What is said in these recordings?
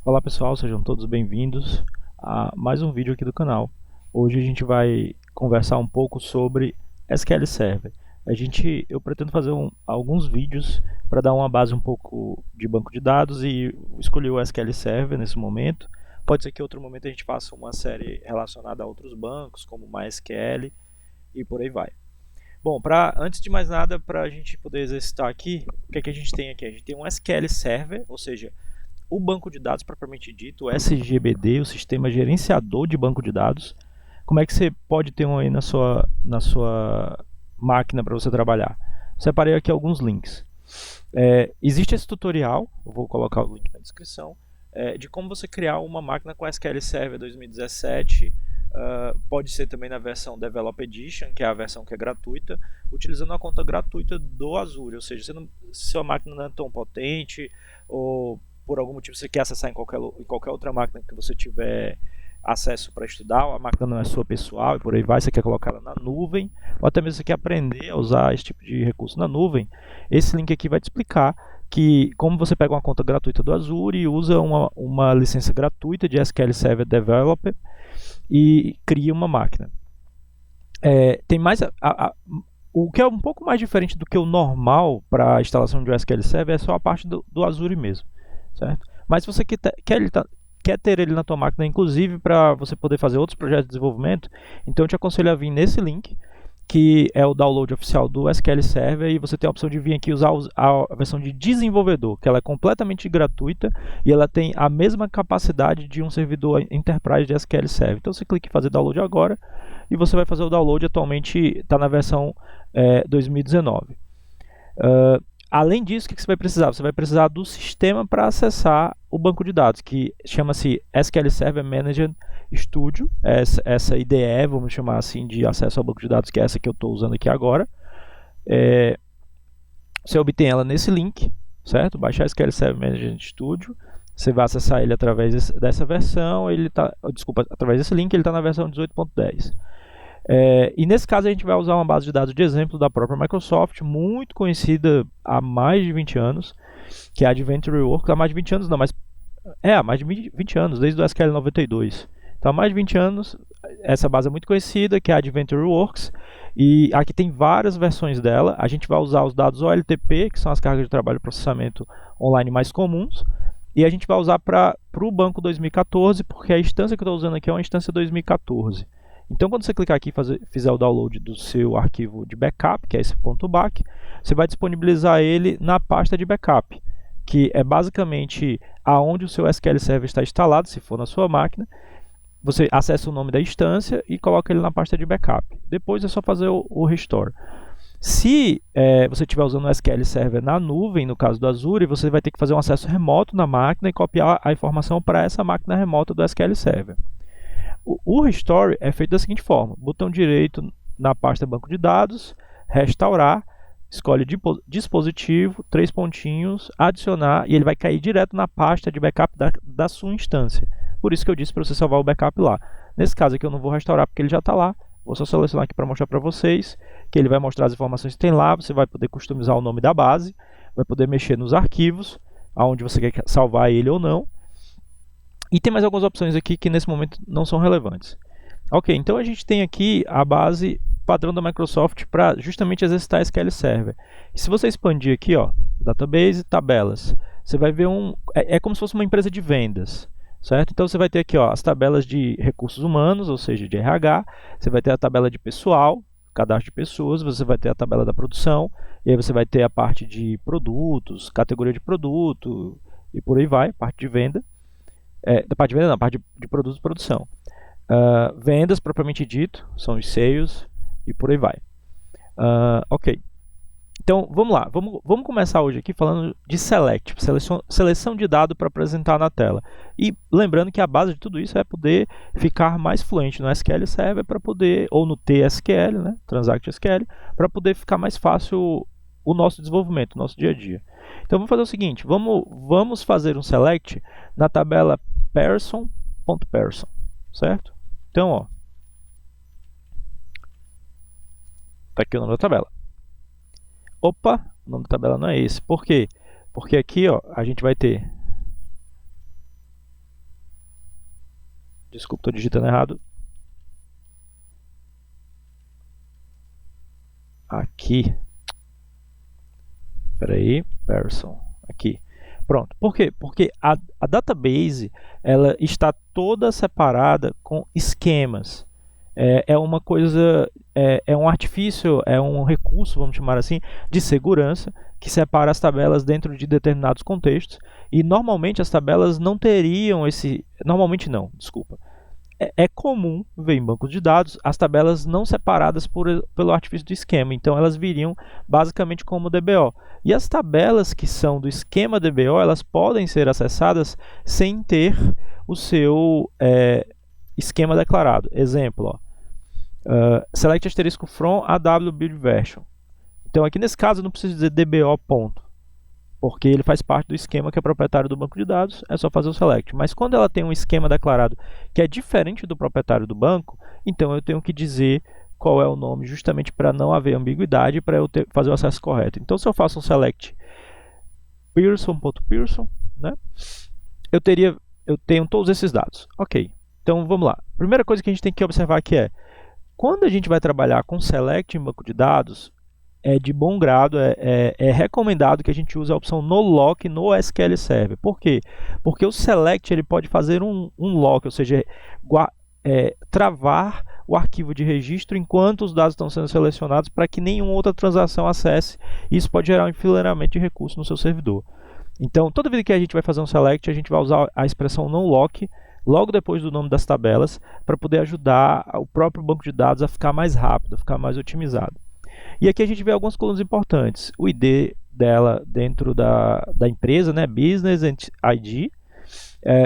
Olá pessoal, sejam todos bem-vindos a mais um vídeo aqui do canal. Hoje a gente vai conversar um pouco sobre SQL Server. Eu pretendo fazer alguns vídeos para dar uma base um pouco de banco de dados e escolhi o SQL Server nesse momento. Pode ser que em outro momento a gente faça uma série relacionada a outros bancos, como MySQL e por aí vai. Bom, antes de mais nada, para a gente poder exercitar aqui, o que é que a gente tem aqui? A gente tem um SQL Server, ou seja, o banco de dados propriamente dito, o SGBD, o sistema gerenciador de banco de dados. Como é que você pode ter um aí na sua máquina para você trabalhar? Separei aqui alguns links. Existe esse tutorial, eu vou colocar o link na descrição, de como você criar uma máquina com SQL Server 2017. Pode ser também na versão Develop Edition, que é a versão que é gratuita, utilizando a conta gratuita do Azure. Ou seja, se sua máquina não é tão potente ou por algum motivo você quer acessar em qualquer outra máquina que você tiver acesso para estudar, ou a máquina não é sua pessoal e por aí vai, você quer colocar ela na nuvem, ou até mesmo você quer aprender a usar esse tipo de recurso na nuvem, esse link aqui vai te explicar que como você pega uma conta gratuita do Azure e usa uma licença gratuita de SQL Server Developer e cria uma máquina. Tem mais o que é um pouco mais diferente do que o normal para a instalação de um SQL Server é só a parte do Azure mesmo, certo? Mas se você quer ter ele na tua máquina, inclusive para você poder fazer outros projetos de desenvolvimento, então eu te aconselho a vir nesse link, que é o download oficial do SQL Server, e você tem a opção de vir aqui usar a versão de desenvolvedor, que ela é completamente gratuita e ela tem a mesma capacidade de um servidor Enterprise de SQL Server. Então você clica em fazer download agora e você vai fazer o download. Atualmente está na versão 2019. Além disso, o que você vai precisar? Você vai precisar do sistema para acessar o banco de dados, que chama-se SQL Server Manager Studio, essa IDE, vamos chamar assim, de acesso ao banco de dados, que é essa que eu estou usando aqui agora. Você obtém ela nesse link, certo? Baixar SQL Server Manager Studio. Você vai acessar ele através dessa versão, através desse link, ele está na versão 18.10. E nesse caso a gente vai usar uma base de dados de exemplo da própria Microsoft, muito conhecida há mais de 20 anos, que é a Adventure Works. Há mais de 20 anos não, mas há mais de 20 anos, desde o SQL 92. Então há mais de 20 anos, essa base é muito conhecida, que é a Adventure Works, e aqui tem várias versões dela. A gente vai usar os dados OLTP, que são as cargas de trabalho e processamento online mais comuns, e a gente vai usar para o banco 2014, porque a instância que eu estou usando aqui é uma instância 2014. Então, quando você clicar aqui e fizer o download do seu arquivo de backup, que é esse .back, você vai disponibilizar ele na pasta de backup, que é basicamente aonde o seu SQL Server está instalado, se for na sua máquina. Você acessa o nome da instância e coloca ele na pasta de backup. Depois é só fazer o restore. Se você estiver usando o SQL Server na nuvem, no caso do Azure, você vai ter que fazer um acesso remoto na máquina e copiar a informação para essa máquina remota do SQL Server. O restore é feito da seguinte forma: botão direito na pasta banco de dados, restaurar, escolhe dispositivo, 3 pontinhos, adicionar, e ele vai cair direto na pasta de backup da sua instância. Por isso que eu disse para você salvar o backup lá. Nesse caso aqui eu não vou restaurar porque ele já está lá. Vou só selecionar aqui para mostrar para vocês, que ele vai mostrar as informações que tem lá. Você vai poder customizar o nome da base, vai poder mexer nos arquivos, aonde você quer salvar ele ou não. E tem mais algumas opções aqui que nesse momento não são relevantes. Ok, então a gente tem aqui a base padrão da Microsoft para justamente exercitar SQL Server. E se você expandir aqui, ó, database, tabelas, você vai ver é como se fosse uma empresa de vendas, certo? Então você vai ter aqui, ó, as tabelas de recursos humanos, ou seja, de RH, você vai ter a tabela de pessoal, cadastro de pessoas, você vai ter a tabela da produção, e aí você vai ter a parte de produtos, categoria de produto, e por aí vai, parte de venda. Da parte de venda não, parte de produtos de produção. Vendas propriamente dito, são os sales e por aí vai. Ok. Então vamos lá, vamos começar hoje aqui falando de select, seleção de dado para apresentar na tela. E lembrando que a base de tudo isso é poder ficar mais fluente no SQL Server para poder, ou no TSQL, né, Transact SQL, para poder ficar mais fácil o nosso desenvolvimento, o nosso dia a dia. Então vamos fazer o seguinte, vamos fazer um select na tabela person.person, certo? Então, ó, tá aqui o nome da tabela. Opa, o nome da tabela não é esse. Por quê? Porque aqui, ó, a gente vai ter Desculpa, estou digitando errado. Aqui. Espera aí, person. Aqui. Pronto. Por quê? Porque a database ela está toda separada com esquemas. É uma coisa, é um artifício, é um recurso, vamos chamar assim, de segurança que separa as tabelas dentro de determinados contextos. E normalmente as tabelas não teriam esse. Normalmente não, desculpa. É comum ver em bancos de dados as tabelas não separadas pelo artifício do esquema, então elas viriam basicamente como DBO. E as tabelas que são do esquema DBO, elas podem ser acessadas sem ter o seu esquema declarado. Exemplo, select asterisco from AW build version. Então aqui nesse caso eu não preciso dizer DBO ponto, porque ele faz parte do esquema que é proprietário do banco de dados, é só fazer o select. Mas quando ela tem um esquema declarado que é diferente do proprietário do banco, então eu tenho que dizer qual é o nome, justamente para não haver ambiguidade, para eu fazer o acesso correto. Então se eu faço um select Pearson.Pearson, né, eu tenho todos esses dados. Ok, então vamos lá. Primeira coisa que a gente tem que observar aqui é, quando a gente vai trabalhar com select em banco de dados, é de bom grado, é recomendado que a gente use a opção no lock no SQL Server. Por quê? Porque o select ele pode fazer um lock, ou seja, travar o arquivo de registro enquanto os dados estão sendo selecionados para que nenhuma outra transação acesse. Isso pode gerar um enfileiramento de recursos no seu servidor. Então, toda vez que a gente vai fazer um select, a gente vai usar a expressão no lock logo depois do nome das tabelas para poder ajudar o próprio banco de dados a ficar mais rápido, a ficar mais otimizado. E aqui a gente vê algumas colunas importantes. O ID dela dentro da empresa, né? Business ID.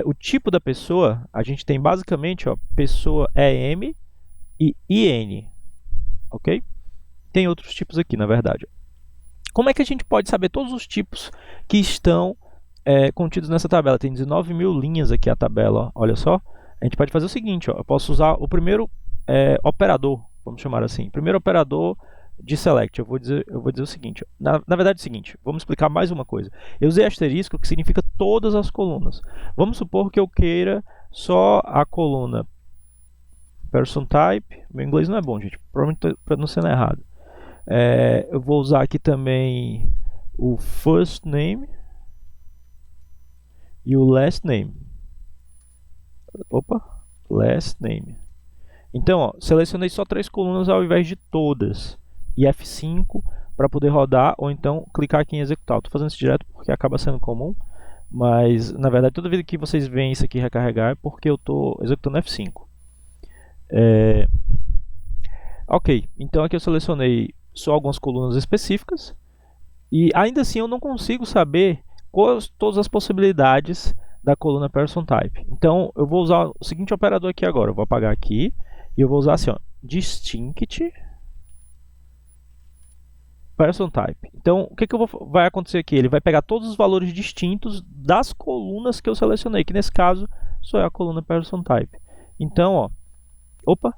O tipo da pessoa, a gente tem basicamente pessoa EM e IN. Ok? Tem outros tipos aqui, na verdade. Como é que a gente pode saber todos os tipos que estão contidos nessa tabela? Tem 19 mil linhas aqui a tabela, olha só. A gente pode fazer o seguinte, eu posso usar o primeiro operador, vamos chamar assim. Primeiro operador de select, eu vou dizer o seguinte, na verdade é o seguinte, vamos explicar mais uma coisa. Eu usei asterisco, que significa todas as colunas. Vamos supor que eu queira só a coluna person type, meu inglês não é bom, gente, provavelmente estou pronunciando errado. Eu vou usar aqui também o first name e o last name. Opa, last name. Então, selecionei só 3 colunas ao invés de todas. E F5 para poder rodar, ou então clicar aqui em executar. Estou fazendo isso direto porque acaba sendo comum, mas na verdade toda vez que vocês veem isso aqui recarregar é porque eu estou executando F5. Ok, então aqui eu selecionei só algumas colunas específicas e ainda assim eu não consigo saber todas as possibilidades da coluna person type. Então eu vou usar o seguinte operador aqui agora. Eu vou apagar aqui e eu vou usar assim, distinct person type. Então, o que vai acontecer aqui? Ele vai pegar todos os valores distintos das colunas que eu selecionei, que nesse caso só é a coluna person type. Então,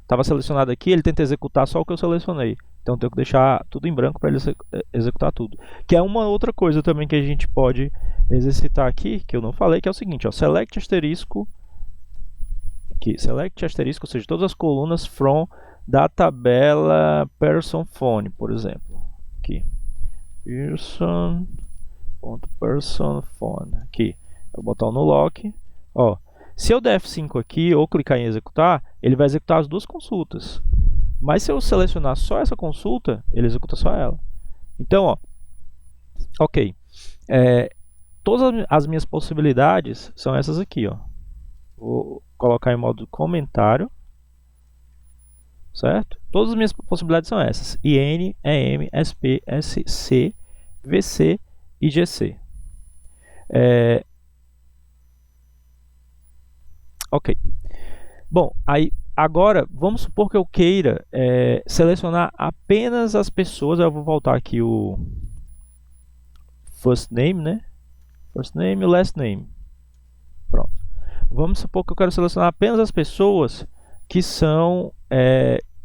estava selecionado aqui, ele tenta executar só o que eu selecionei. Então, eu tenho que deixar tudo em branco para ele executar tudo. Que é uma outra coisa também que a gente pode exercitar aqui, que eu não falei, que é o seguinte, select asterisco, ou seja, todas as colunas from da tabela person phone, por exemplo. Aqui, person.person phone. Aqui, eu vou botar no lock. Se eu der F5 aqui ou clicar em executar, ele vai executar as duas consultas. Mas se eu selecionar só essa consulta, ele executa só ela. Então, ok. Todas as minhas possibilidades são essas aqui. Vou colocar em modo comentário. Certo? Todas as minhas possibilidades são essas: IN, EM, SP, SC, VC e GC. Ok. Bom, aí agora vamos supor que eu queira selecionar apenas as pessoas. Eu vou voltar aqui o first name, né? First name e last name. Pronto. Vamos supor que eu quero selecionar apenas as pessoas que são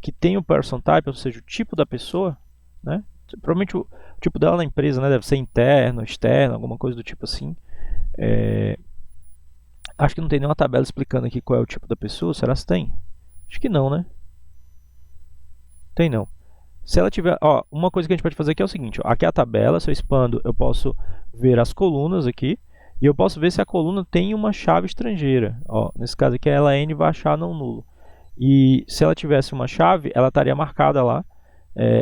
que tem o person type, ou seja, o tipo da pessoa, né? Provavelmente o tipo dela na empresa, né? Deve ser interno, externo, alguma coisa do tipo assim. Acho que não tem nenhuma tabela explicando aqui qual é o tipo da pessoa. Será que tem? Acho que não, né? Tem não. Se ela tiver, ó, uma coisa que a gente pode fazer aqui é o seguinte, ó, aqui é a tabela, se eu expando, eu posso ver as colunas aqui, e eu posso ver se a coluna tem uma chave estrangeira. Ó, nesse caso aqui, ela N vai achar não nulo. E se ela tivesse uma chave, ela estaria marcada lá.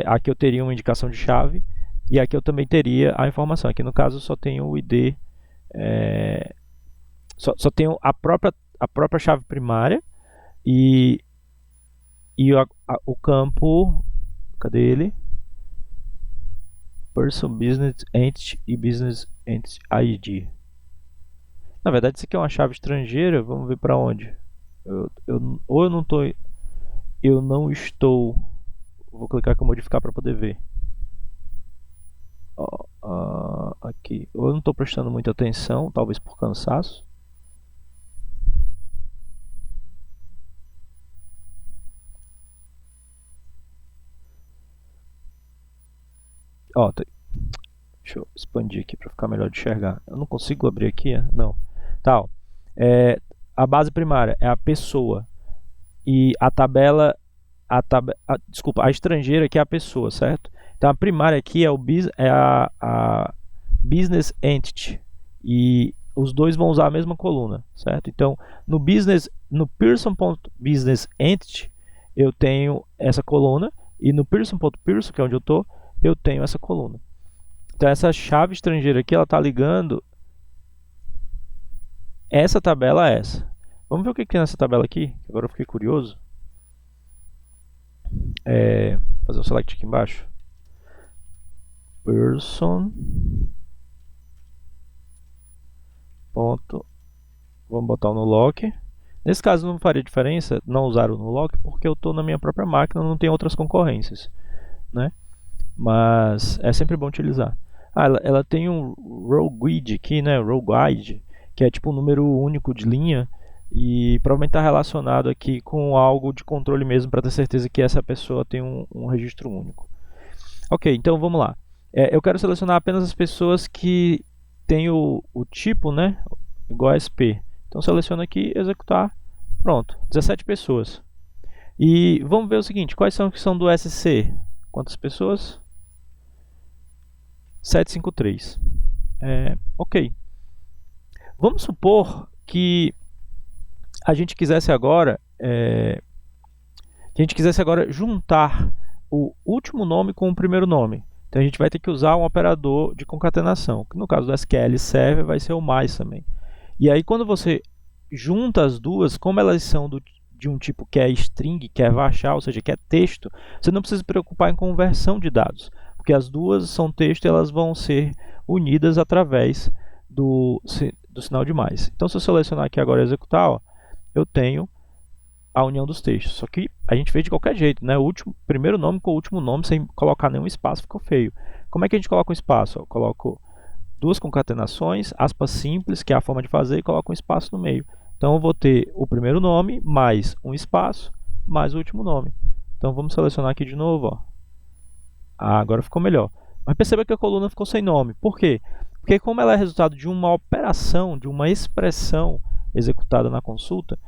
Aqui eu teria uma indicação de chave, e aqui eu também teria a informação. Aqui no caso só tenho o ID, só tenho a própria chave primária, e o campo, cadê ele? Person, Business Entity e Business Entity ID. Na verdade, isso aqui é uma chave estrangeira. Vamos ver para onde. Ou eu não tô, eu não estou. Vou clicar aqui em modificar para poder ver. Aqui. Ou eu não estou prestando muita atenção, talvez por cansaço. Deixa eu expandir aqui para ficar melhor de enxergar. Eu não consigo abrir aqui, não. Tá, ó. A base primária é a pessoa e a tabela, desculpa, a estrangeira aqui é a pessoa, certo? Então a primária aqui é a Business Entity e os dois vão usar a mesma coluna, certo? Então no Person.Business Entity eu tenho essa coluna e no Person.Person, que é onde eu estou, eu tenho essa coluna. Então essa chave estrangeira aqui, ela está ligando essa tabela a essa. Vamos ver o que tem nessa tabela aqui, agora eu fiquei curioso. Fazer um select aqui embaixo. Person. Ponto. Vamos botar o nulock. Nesse caso não faria diferença não usar o nulock, porque eu estou na minha própria máquina, não tem outras concorrências, né? Mas é sempre bom utilizar. Ela tem um row guide aqui, né? Row guide, que é tipo um número único de linha e provavelmente está relacionado aqui com algo de controle mesmo para ter certeza que essa pessoa tem um registro único. Ok, então vamos lá. Eu quero selecionar apenas as pessoas que têm o tipo, né, igual a SP. Então seleciono aqui, executar, pronto, 17 pessoas. E vamos ver o seguinte, quais são que são do SC? Quantas pessoas? 753. Ok. Vamos supor que a gente quisesse agora juntar o último nome com o primeiro nome. Então a gente vai ter que usar um operador de concatenação, que no caso do SQL Server vai ser o mais também. E aí quando você junta as duas, como elas são de um tipo que é string, que é varchar, ou seja, que é texto, você não precisa se preocupar em conversão de dados, porque as duas são texto e elas vão ser unidas através do sinal de mais. Então se eu selecionar aqui agora executar, ó, eu tenho a união dos textos. Só que a gente fez de qualquer jeito, né? O primeiro nome com o último nome sem colocar nenhum espaço ficou feio. Como é que a gente coloca um espaço? Eu coloco duas concatenações, aspas simples, que é a forma de fazer, e coloco um espaço no meio. Então eu vou ter o primeiro nome mais um espaço mais o último nome. Então vamos selecionar aqui de novo, ó. Agora ficou melhor. Mas perceba que a coluna ficou sem nome. Por quê? Porque como ela é resultado de uma operação, de uma expressão executada na consulta,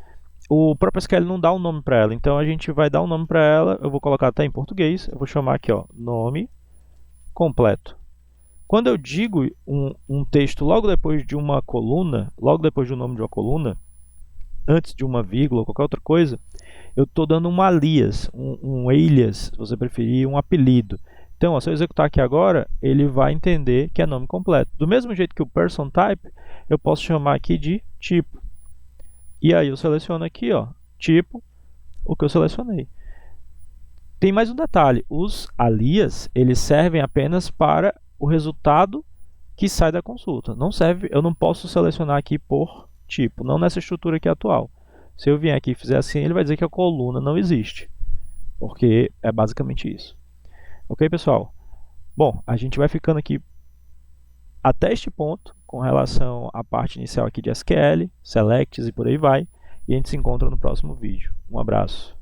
o próprio SQL não dá um nome para ela. Então a gente vai dar um nome para ela. Eu vou colocar até em português. Eu vou chamar aqui, ó, nome completo. Quando eu digo um texto logo depois de uma coluna, logo depois do nome de uma coluna, antes de uma vírgula ou qualquer outra coisa, eu estou dando um alias, um alias, se você preferir, um apelido. Então, ó, se eu executar aqui agora, ele vai entender que é nome completo. Do mesmo jeito que o person type, eu posso chamar aqui de tipo. E aí eu seleciono aqui, ó, tipo, o que eu selecionei. Tem mais um detalhe, os alias, eles servem apenas para o resultado que sai da consulta. Não serve, eu não posso selecionar aqui por tipo, não nessa estrutura aqui atual. Se eu vier aqui e fizer assim, ele vai dizer que a coluna não existe, porque é basicamente isso. Ok, pessoal? Bom, a gente vai ficando aqui até este ponto com relação à parte inicial aqui de SQL, selects e por aí vai. E a gente se encontra no próximo vídeo. Um abraço.